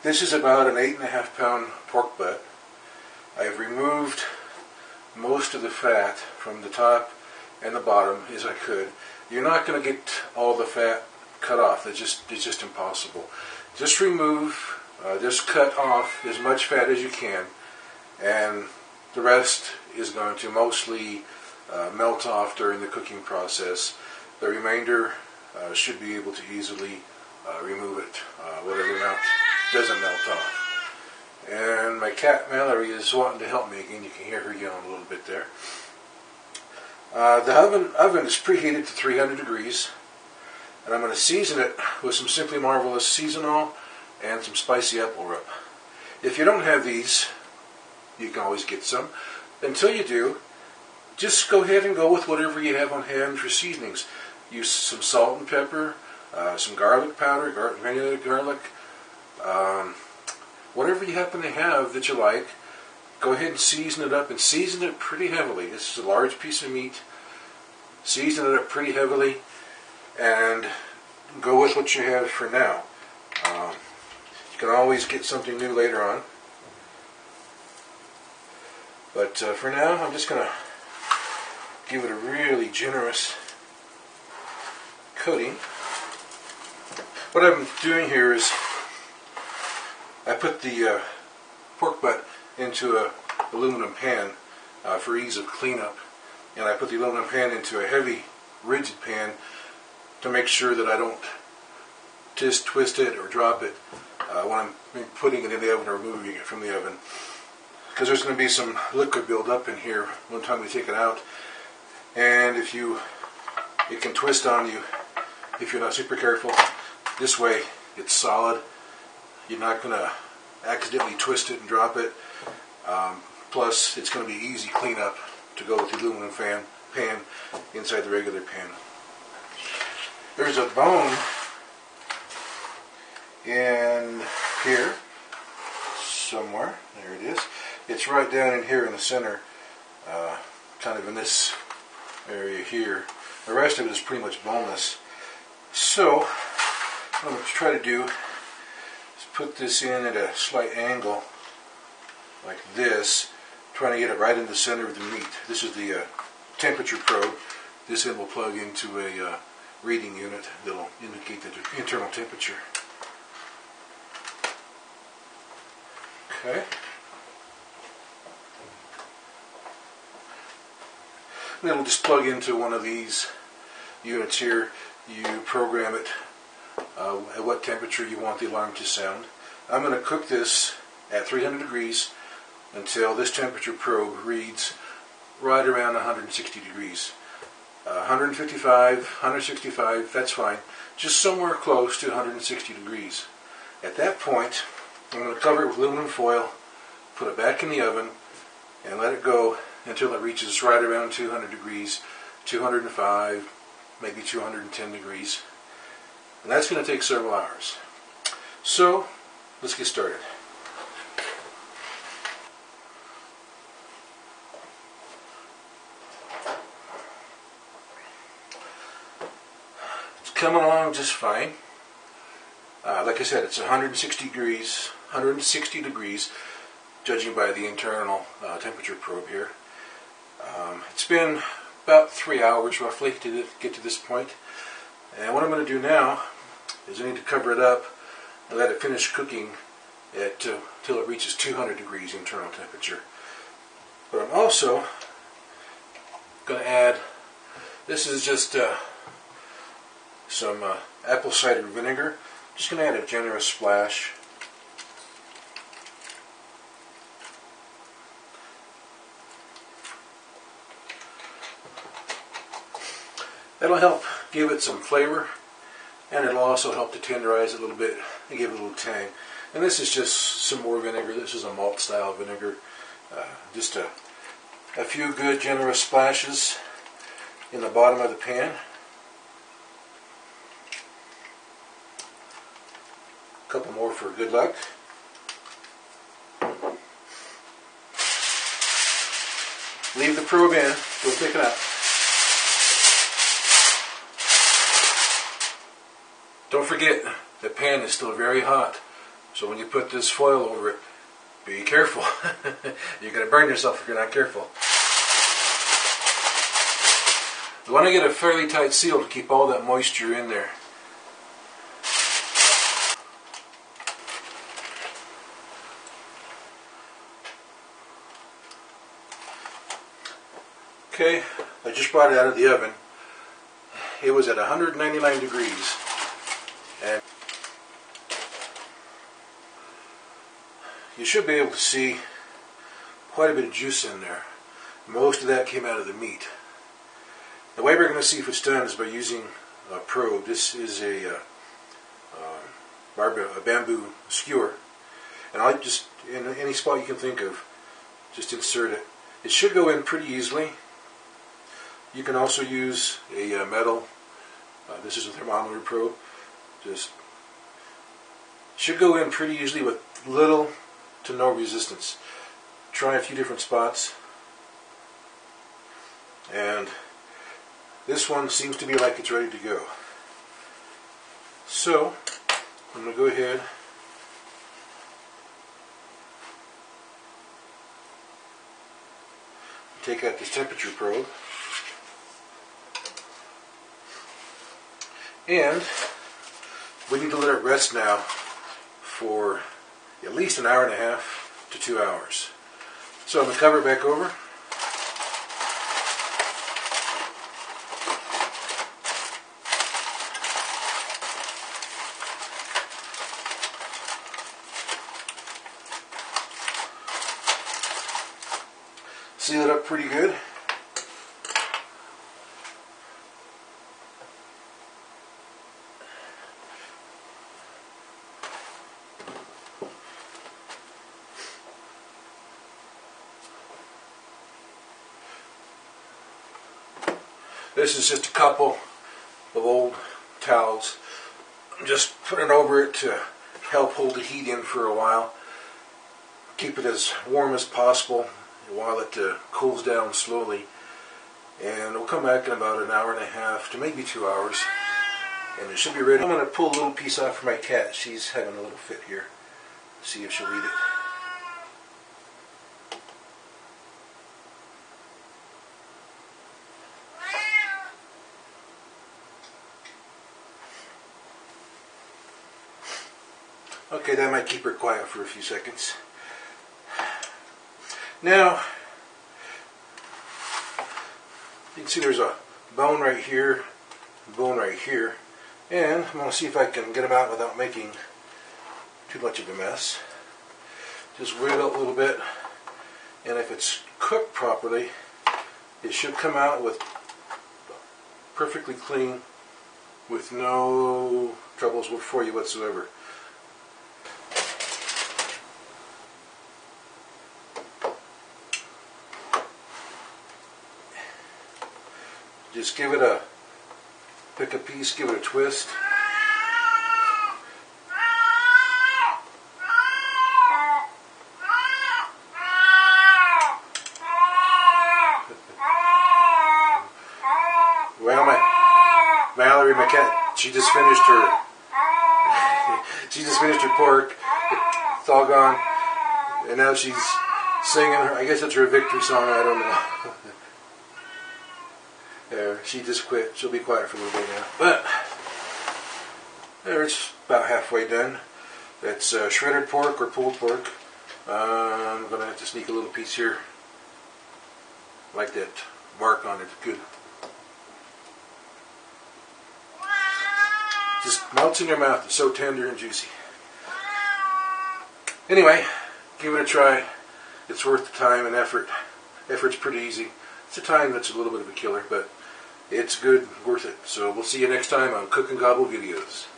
This is about an 8.5 pound pork butt. I've removed most of the fat from the top and the bottom as I could. You're not going to get all the fat cut off. It's just impossible. Just remove, just cut off as much fat as you can, and the rest is going to mostly melt off during the cooking process. The remainder should be able to easily remove it, whatever amount doesn't melt off. And my cat Mallory is wanting to help me again. You can hear her yelling a little bit there. The oven is preheated to 300 degrees, and I'm going to season it with some Simply Marvelous seasonal and some spicy apple rub. If you don't have these, you can always get some. Until you do, just go ahead and go with whatever you have on hand for seasonings. Use some salt and pepper, some garlic powder, granulated garlic, whatever you happen to have that you like. Go ahead and season it up, and season it pretty heavily. This is a large piece of meat. Season it up pretty heavily, and go with what you have for now. You can always get something new later on. But for now, I'm just going to give it a really generous coating. What I'm doing here is I put the pork butt into an aluminum pan for ease of cleanup, and I put the aluminum pan into a heavy, rigid pan to make sure that I don't just twist it or drop it when I'm putting it in the oven or removing it from the oven, because there's going to be some liquid build up in here one time we take it out, and it can twist on you if you're not super careful. This way it's solid. You're not going to accidentally twist it and drop it. Plus, it's going to be easy cleanup to go with the aluminum pan inside the regular pan. There's a bone in here somewhere. There it is. It's right down in here in the center, kind of in this area here. The rest of it is pretty much boneless. So, what I'm going to try to do is put this in at a slight angle, like this, trying to get it right in the center of the meat. This is the temperature probe. This end will plug into a reading unit that will indicate the internal temperature. Okay. And then we'll just plug into one of these units here. You program it at what temperature you want the alarm to sound. I'm going to cook this at 300 degrees until this temperature probe reads right around 160 degrees. 155, 165, that's fine. Just somewhere close to 160 degrees. At that point, I'm going to cover it with aluminum foil, put it back in the oven, and let it go until it reaches right around 200 degrees, 205, maybe 210 degrees. And that's going to take several hours. So, let's get started. It's coming along just fine. Like I said, it's 160 degrees, judging by the internal temperature probe here. It's been about 3 hours roughly to get to this point. And what I'm going to do now is I need to cover it up and let it finish cooking till it reaches 200 degrees internal temperature. But I'm also going to add, this is just some apple cider vinegar. Just going to add a generous splash. That'll help give it some flavor, and it'll also help to tenderize it a little bit and give it a little tang. And this is just some more vinegar. This is a malt style vinegar. Just a few good generous splashes in the bottom of the pan. A couple more for good luck. Leave the probe in, don't pick it up. Don't forget, the pan is still very hot. So when you put this foil over it, be careful. You're going to burn yourself if you're not careful. You want to get a fairly tight seal to keep all that moisture in there. Okay, I just brought it out of the oven. It was at 199 degrees. And you should be able to see quite a bit of juice in there. Most of that came out of the meat. The way we're going to see if it's done is by using a probe. This is a bamboo skewer. And I just, in any spot you can think of, just insert it. It should go in pretty easily. You can also use a metal, this is a thermometer probe, just should go in pretty easily with little to no resistance. Try a few different spots, and this one seems to be like it's ready to go. So I'm going to go ahead and take out this temperature probe. And we need to let it rest now for at least an hour and a half to 2 hours. So I'm going to cover it back over. Seal it up pretty good. This is just a couple of old towels. I'm just putting it over it to help hold the heat in for a while. Keep it as warm as possible while it cools down slowly. And we'll come back in about an hour and a half to maybe 2 hours. And it should be ready. I'm going to pull a little piece off for my cat. She's having a little fit here. See if she'll eat it. Okay, that might keep her quiet for a few seconds. Now, you can see there's a bone right here, bone right here, and I'm going to see if I can get them out without making too much of a mess. Just wiggle it a little bit, and if it's cooked properly, it should come out with perfectly clean, with no troubles for you whatsoever. Just give it a, pick a piece, give it a twist. Well, Mallory, my cat, she just finished her, she just finished her pork. It's all gone, and now she's singing her, I guess it's her victory song, I don't know. There, she just quit. She'll be quiet for a little bit now. But there, it's about halfway done. That's shredded pork or pulled pork. I'm going to have to sneak a little piece here. Like that mark on it. Good. Just melts in your mouth. It's so tender and juicy. Anyway, give it a try. It's worth the time and effort. Effort's pretty easy. It's a time that's a little bit of a killer, but it's good, worth it. So we'll see you next time on Cook and Gobble videos.